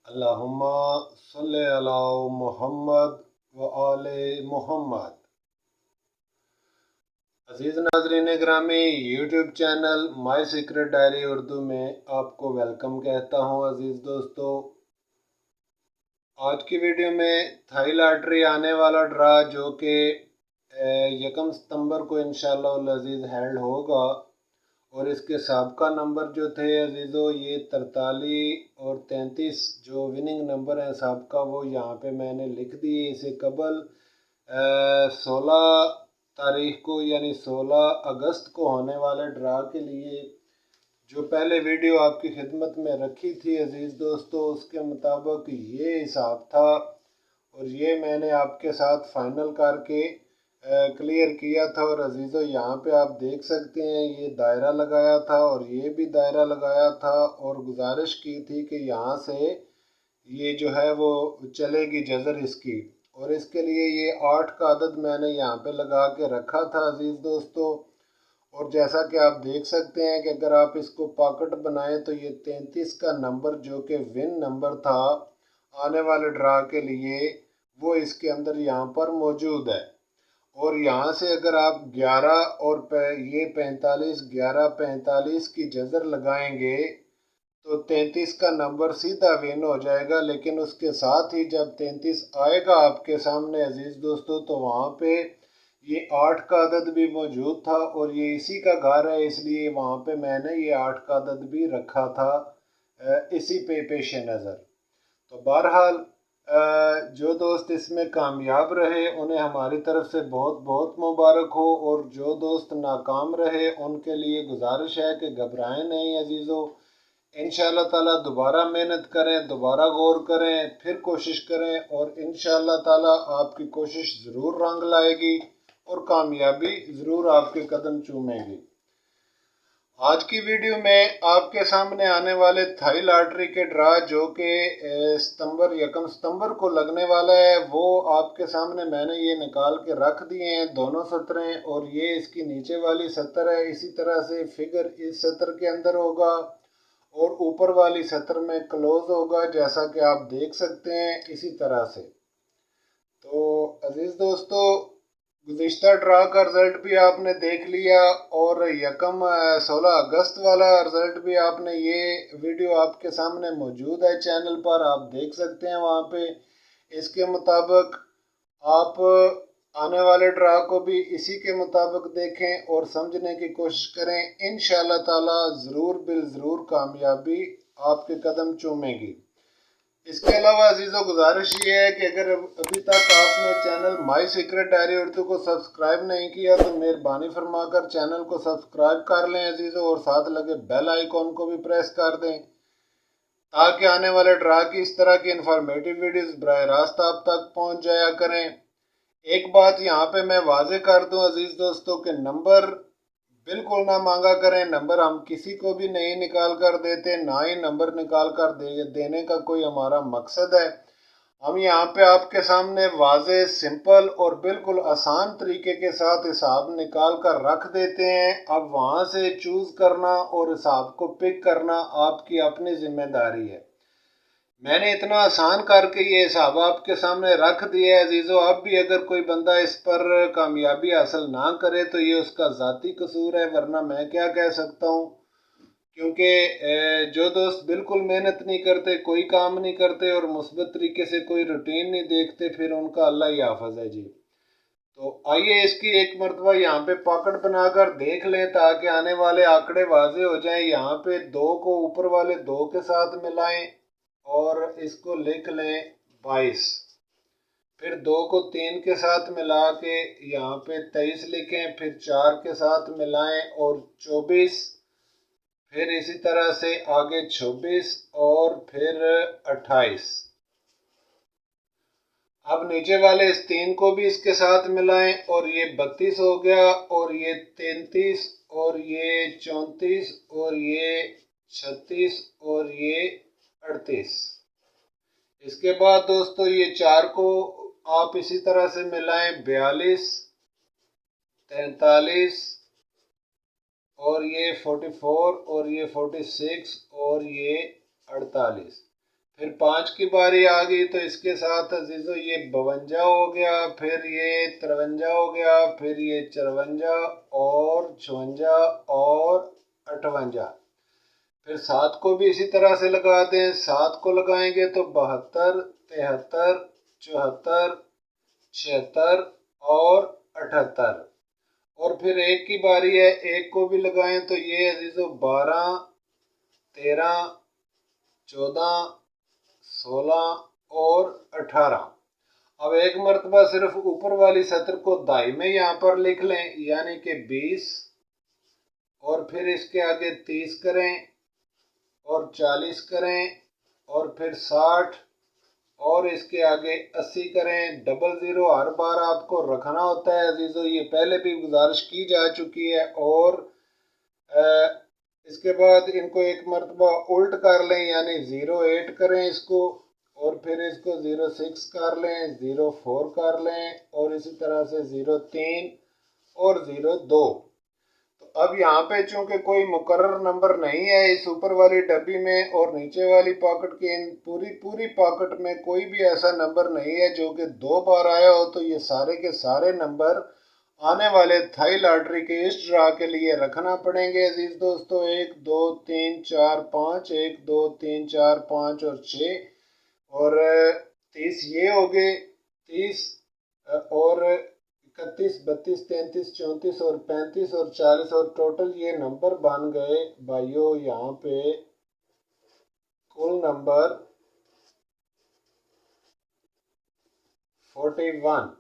अल्लाहुम्मा सल्ले अला मुहम्मद व आले मुहम्मद। अजीज़ नाज़रीन ग्रामी, YouTube channel my secret diary Urdu में आपको वेलकम कहता हूँ। अजीज़ दोस्तों, आज की वीडियो में थाई लॉटरी आने वाला ड्रा जो कि 1 सितंबर को इंशाअल्लाह अजीज़ हेल्ड होगा, और इसके साबका नंबर जो थे अजीज़ों, ये 43 और 33 जो विनिंग नंबर हैं साबका, वो यहाँ पे मैंने लिख दिए। इसे कबल 16 तारीख को यानी 16 अगस्त को होने वाले ड्रा के लिए जो पहले वीडियो आपकी खिदमत में रखी थी अजीज़ दोस्तों, उसके मुताबिक ये हिसाब था, और ये मैंने आपके साथ फाइनल करके क्लियर किया था। और अजीज़ों, यहाँ पे आप देख सकते हैं ये दायरा लगाया था और ये भी दायरा लगाया था, और गुजारिश की थी कि यहाँ से ये जो है वो चलेगी जज़र इसकी, और इसके लिए ये 8 का अदद मैंने यहाँ पे लगा के रखा था अजीज़ दोस्तों। और जैसा कि आप देख सकते हैं कि अगर आप इसको पॉकेट बनाएं तो ये 33 का नंबर जो कि विन नंबर था आने वाले ड्रा के लिए, वो इसके अंदर यहाँ पर मौजूद है। और यहाँ से अगर आप 11 और ये 45 11 45 की जज़र लगाएंगे तो 33 का नंबर सीधा विन हो जाएगा। लेकिन उसके साथ ही जब 33 आएगा आपके सामने अजीज़ दोस्तों, तो वहाँ पे ये 8 का अदद भी मौजूद था, और ये इसी का घर है, इसलिए वहाँ पे मैंने ये 8 का अदद भी रखा था इसी पे पेश नज़र। तो बहरहाल जो दोस्त इसमें कामयाब रहे उन्हें हमारी तरफ से बहुत बहुत मुबारक हो, और जो दोस्त नाकाम रहे उनके लिए गुजारिश है कि घबराएं नहीं अजीज़ों। इंशाअल्लाह ताला दोबारा मेहनत करें, दोबारा गौर करें, फिर कोशिश करें, और इंशाअल्लाह ताला आपकी कोशिश ज़रूर रंग लाएगी और कामयाबी ज़रूर आपके कदम चूमेगी। आज की वीडियो में आपके सामने आने वाले थाई लॉटरी के ड्रा जो कि 1 सितंबर को लगने वाला है, वो आपके सामने मैंने ये निकाल के रख दिए हैं दोनों सतरें, और ये इसकी नीचे वाली सतर है। इसी तरह से फिगर इस सतर के अंदर होगा और ऊपर वाली सतर में क्लोज होगा, जैसा कि आप देख सकते हैं इसी तरह से। तो अजीज़ दोस्तों, गुज़िश्ता ड्रा का रिज़ल्ट भी आपने देख लिया, और 16 अगस्त वाला रिज़ल्ट भी आपने, ये वीडियो आपके सामने मौजूद है चैनल पर, आप देख सकते हैं वहाँ पे। इसके मुताबिक आप आने वाले ड्रा को भी इसी के मुताबिक देखें और समझने की कोशिश करें। इंशाअल्लाह ताला ज़रूर बिल ज़रूर कामयाबी आपके कदम चूमेगी। इसके अलावा अजीज़ों, गुजारिश ये है कि अगर अभी तक आपने channel my secret diary Urdu को सब्सक्राइब नहीं किया तो मेहरबानी फरमाकर चैनल को सब्सक्राइब कर लें अजीज़ों, और साथ लगे बेल आइकॉन को भी प्रेस कर दें, ताकि आने वाले ड्रा की इस तरह की इंफॉर्मेटिव वीडियोस बराह रास्त आप तक पहुंच जाया करें। एक बात यहाँ पे मैं वाजे कर दूं अजीज़ दोस्तों कि नंबर बिल्कुल ना मांगा करें। नंबर हम किसी को भी नहीं निकाल कर देते, ना ही नंबर निकाल कर देने का कोई हमारा मकसद है। हम यहाँ पे आपके सामने वाजे, सिंपल और बिल्कुल आसान तरीके के साथ हिसाब निकाल कर रख देते हैं। अब वहाँ से चूज़ करना और हिसाब को पिक करना आपकी अपनी जिम्मेदारी है। मैंने इतना आसान करके ये हिसाब आपके सामने रख दिया है अजीज़ों। अब भी अगर कोई बंदा इस पर कामयाबी हासिल ना करे तो ये उसका ज़ाती कसूर है, वरना मैं क्या कह सकता हूँ। क्योंकि जो दोस्त बिल्कुल मेहनत नहीं करते, कोई काम नहीं करते और मुस्बत तरीके से कोई रूटीन नहीं देखते, फिर उनका अल्लाह ही हाफ़िज़ है जी। तो आइए इसकी एक मरतबा यहाँ पे पॉकेट बनाकर देख लें, ताकि आने वाले आंकड़े वाजे हो जाएं। यहाँ पे 2 को ऊपर वाले 2 के साथ मिलाएं और इसको लिख लें 22। फिर 2 को 3 के साथ मिला के यहाँ पे 23 लिखें, फिर 4 के साथ मिलाएं और 24, फिर इसी तरह से आगे 26 और फिर 28। अब नीचे वाले इस 3 को भी इसके साथ मिलाएं और ये 32 हो गया, और ये 33 और ये 34 और ये 36 और ये 38। इसके बाद दोस्तों ये 4 को आप इसी तरह से मिलाएं, 42, 43 और ये 44 और ये 46 और ये 48। फिर 5 की बारी आ गई तो इसके साथ अजीज़ो ये 52 हो गया, फिर ये 53 हो गया, फिर ये 54 और 56 और 58। फिर 7 को भी इसी तरह से लगा दें। 7 को लगाएंगे तो 72, 73, 74, 76 और 78। और फिर 1 की बारी है, 1 को भी लगाएं तो ये अजीज़ो 12, 13, 14, 16 और 18। अब एक मरतबा सिर्फ ऊपर वाली सतर को दाई में यहाँ पर लिख लें, यानी कि 20, और फिर इसके आगे 30 करें और 40 करें और फिर 60 और इसके आगे 80 करें। डबल ज़ीरो हर बार आपको रखना होता है अजीज़ो, ये पहले भी गुजारिश की जा चुकी है। और इसके बाद इनको एक मरतबा उल्ट कर लें, यानी 08 करें इसको, और फिर इसको 06 कर लें, 04 कर लें, और इसी तरह से 03 और 02। तो अब यहाँ पे चूंकि कोई मुकर्रर नंबर नहीं है इस ऊपर वाली डब्बी में, और नीचे वाली पॉकेट की इन पूरी पॉकेट में कोई भी ऐसा नंबर नहीं है जो कि 2 बार आया हो, तो ये सारे के सारे नंबर आने वाले थाई लॉटरी के इस ड्रा के लिए रखना पड़ेंगे अजीज दोस्तों। 1 2 3 4 5, 1 2 3 4 5 और 6 और 30 ये हो गए, 30 और 31, 32, 33, 34 और 35 और 40, और टोटल ये नंबर बन गए भाइयों यहाँ पे कुल नंबर 41।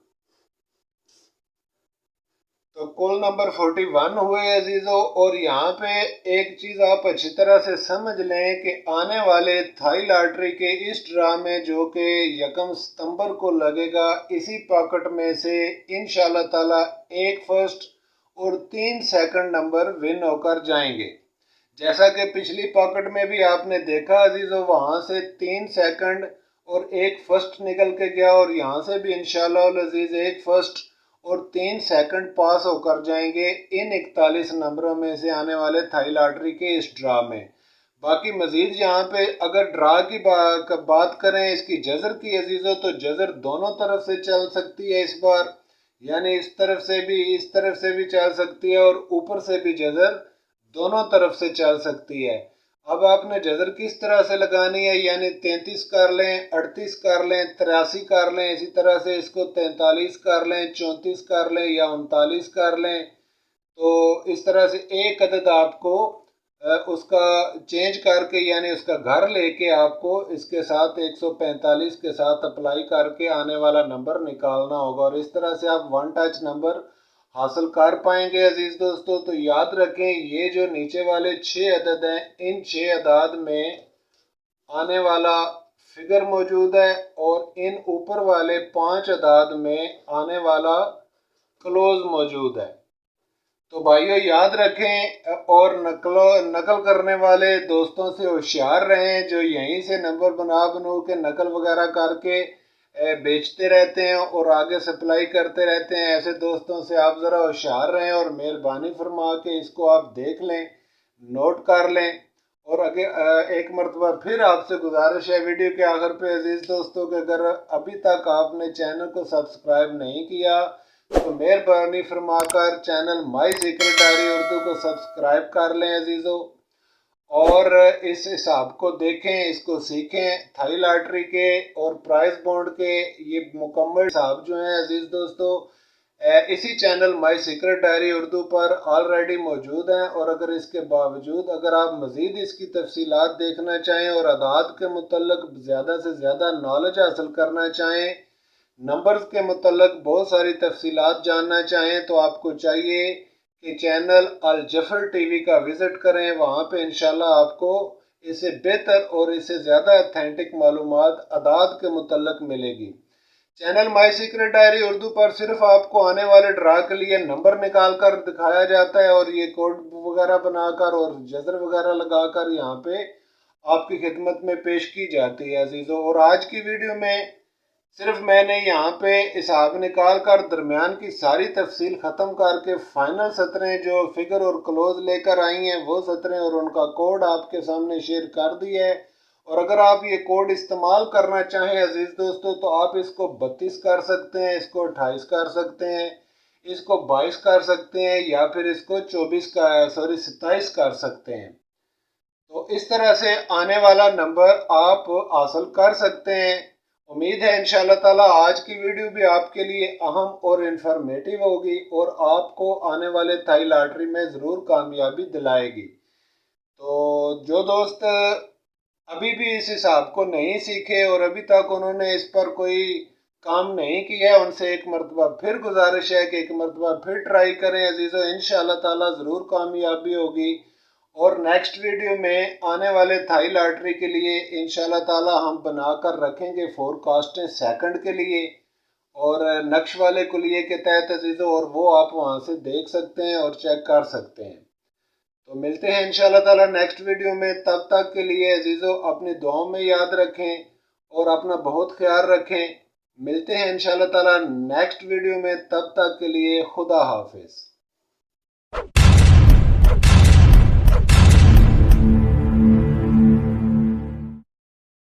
तो कुल नंबर 41 हुए अजीज़ों। और यहाँ पे एक चीज़ आप अच्छी तरह से समझ लें कि आने वाले थाई लॉटरी के इस ड्रा में जो कि 1 सितंबर को लगेगा, इसी पॉकेट में से इंशाल्लाह ताला 1 फर्स्ट और 3 सेकंड नंबर विन होकर जाएंगे। जैसा कि पिछली पॉकेट में भी आपने देखा अजीज़ों, वहाँ से 3 सेकंड और 1 फर्स्ट निकल के गया, और यहाँ से भी इंशाल्लाह अजीज़ 1 फर्स्ट और 3 सेकंड पास होकर जाएंगे इन 41 नंबरों में से आने वाले थाई लॉटरी के इस ड्रा में। बाकी मजीद यहाँ पे अगर ड्रा की बात करें इसकी जजर की अजीज़ों, तो जजर दोनों तरफ से चल सकती है इस बार, यानी इस तरफ से भी इस तरफ से भी चल सकती है, और ऊपर से भी जजर दोनों तरफ से चल सकती है। अब आपने जजर किस तरह से लगानी है, यानी 33 कर लें, 38 कर लें, 83 कर लें, इसी तरह से इसको 43 कर लें, 34 कर लें या 39 कर लें। तो इस तरह से एक अदद आपको उसका चेंज करके, यानी उसका घर लेके आपको इसके साथ 145 के साथ अप्लाई करके आने वाला नंबर निकालना होगा, और इस तरह से आप 1 टच नंबर हासिल कर पाएंगे अजीज दोस्तों। तो याद रखें ये जो नीचे वाले 6 अदद हैं, इन 6 अदाद में आने वाला फिगर मौजूद है, और इन ऊपर वाले 5 अदाद में आने वाला क्लोज मौजूद है। तो भाइयों याद रखें, और नकल करने वाले दोस्तों से होशियार रहें, जो यहीं से नंबर बनू के नकल वगैरह करके बेचते रहते हैं और आगे सप्लाई करते रहते हैं। ऐसे दोस्तों से आप ज़रा होशियार रहें और मेहरबानी फरमा के इसको आप देख लें, नोट कर लें। और आगे एक मरतबा फिर आपसे गुजारिश है वीडियो के आखिर पे अजीज़ दोस्तों कि अगर अभी तक आपने चैनल को सब्सक्राइब नहीं किया तो मेहरबानी फरमाकर channel my secret diary Urdu को सब्सक्राइब कर लें अजीज़ों, और इस हिसाब को देखें, इसको सीखें। थाई लॉटरी के और प्राइस बॉन्ड के ये मुकम्मल हिसाब जो हैं अजीज़ दोस्तों इसी channel my secret diary Urdu पर ऑलरेडी मौजूद हैं। और अगर इसके बावजूद अगर आप मज़ीद इसकी तफसीलात देखना चाहें और अदाद के मुतल्लिक़ ज़्यादा से ज़्यादा नॉलेज हासिल करना चाहें, नंबर्स के मुतल्लिक़ बहुत सारी तफसीलात जानना चाहें, तो आपको चाहिए कि चैनल अल जफर टीवी का विज़िट करें। वहाँ पे इंशाल्लाह आपको इससे बेहतर और इससे ज़्यादा ऑथेंटिक मालूमात अदाद के मुतल्लिक़ मिलेगी। Channel my secret diary Urdu पर सिर्फ आपको आने वाले ड्रा के लिए नंबर निकाल कर दिखाया जाता है, और ये कोड वगैरह बनाकर और जजर वगैरह लगाकर यहाँ पे आपकी खिदमत में पेश की जाती है अजीज़ों। और आज की वीडियो में सिर्फ मैंने यहाँ पे हिसाब निकाल कर दरमियान की सारी तफसील ख़त्म करके फाइनल सतरें जो फिगर और क्लोज लेकर आई हैं वो सतरें और उनका कोड आपके सामने शेयर कर दिया है। और अगर आप ये कोड इस्तेमाल करना चाहें अजीज़ दोस्तों तो आप इसको 32 कर सकते हैं, इसको 28 कर सकते हैं, इसको 22 कर सकते हैं, या फिर इसको 27 कर सकते हैं। तो इस तरह से आने वाला नंबर आप हासिल कर सकते हैं। उम्मीद है इंशाल्लाह ताला आज की वीडियो भी आपके लिए अहम और इन्फॉर्मेटिव होगी और आपको आने वाले थाई लॉटरी में ज़रूर कामयाबी दिलाएगी। तो जो दोस्त अभी भी इस हिसाब को नहीं सीखे और अभी तक उन्होंने इस पर कोई काम नहीं किया है, उनसे एक मरतबा फिर गुजारिश है कि एक मरतबा फिर ट्राई करें अजीज़ों, इंशाल्लाह ताला ज़रूर कामयाबी होगी। और नेक्स्ट वीडियो में आने वाले थाई लॉटरी के लिए इंशाल्लाह ताला हम बनाकर रखेंगे फोरकास्टें सेकंड के लिए और नक्श वाले कुलिये के तहत अजीज़ों, और वो आप वहाँ से देख सकते हैं और चेक कर सकते हैं। तो मिलते हैं इंशाल्लाह ताला नेक्स्ट वीडियो में, तब तक के लिए अजीज़ों अपनी दुआओं में याद रखें और अपना बहुत ख्याल रखें। मिलते हैं इंशाल्लाह ताला नेक्स्ट वीडियो में, तब तक के लिए खुदा हाफिज़।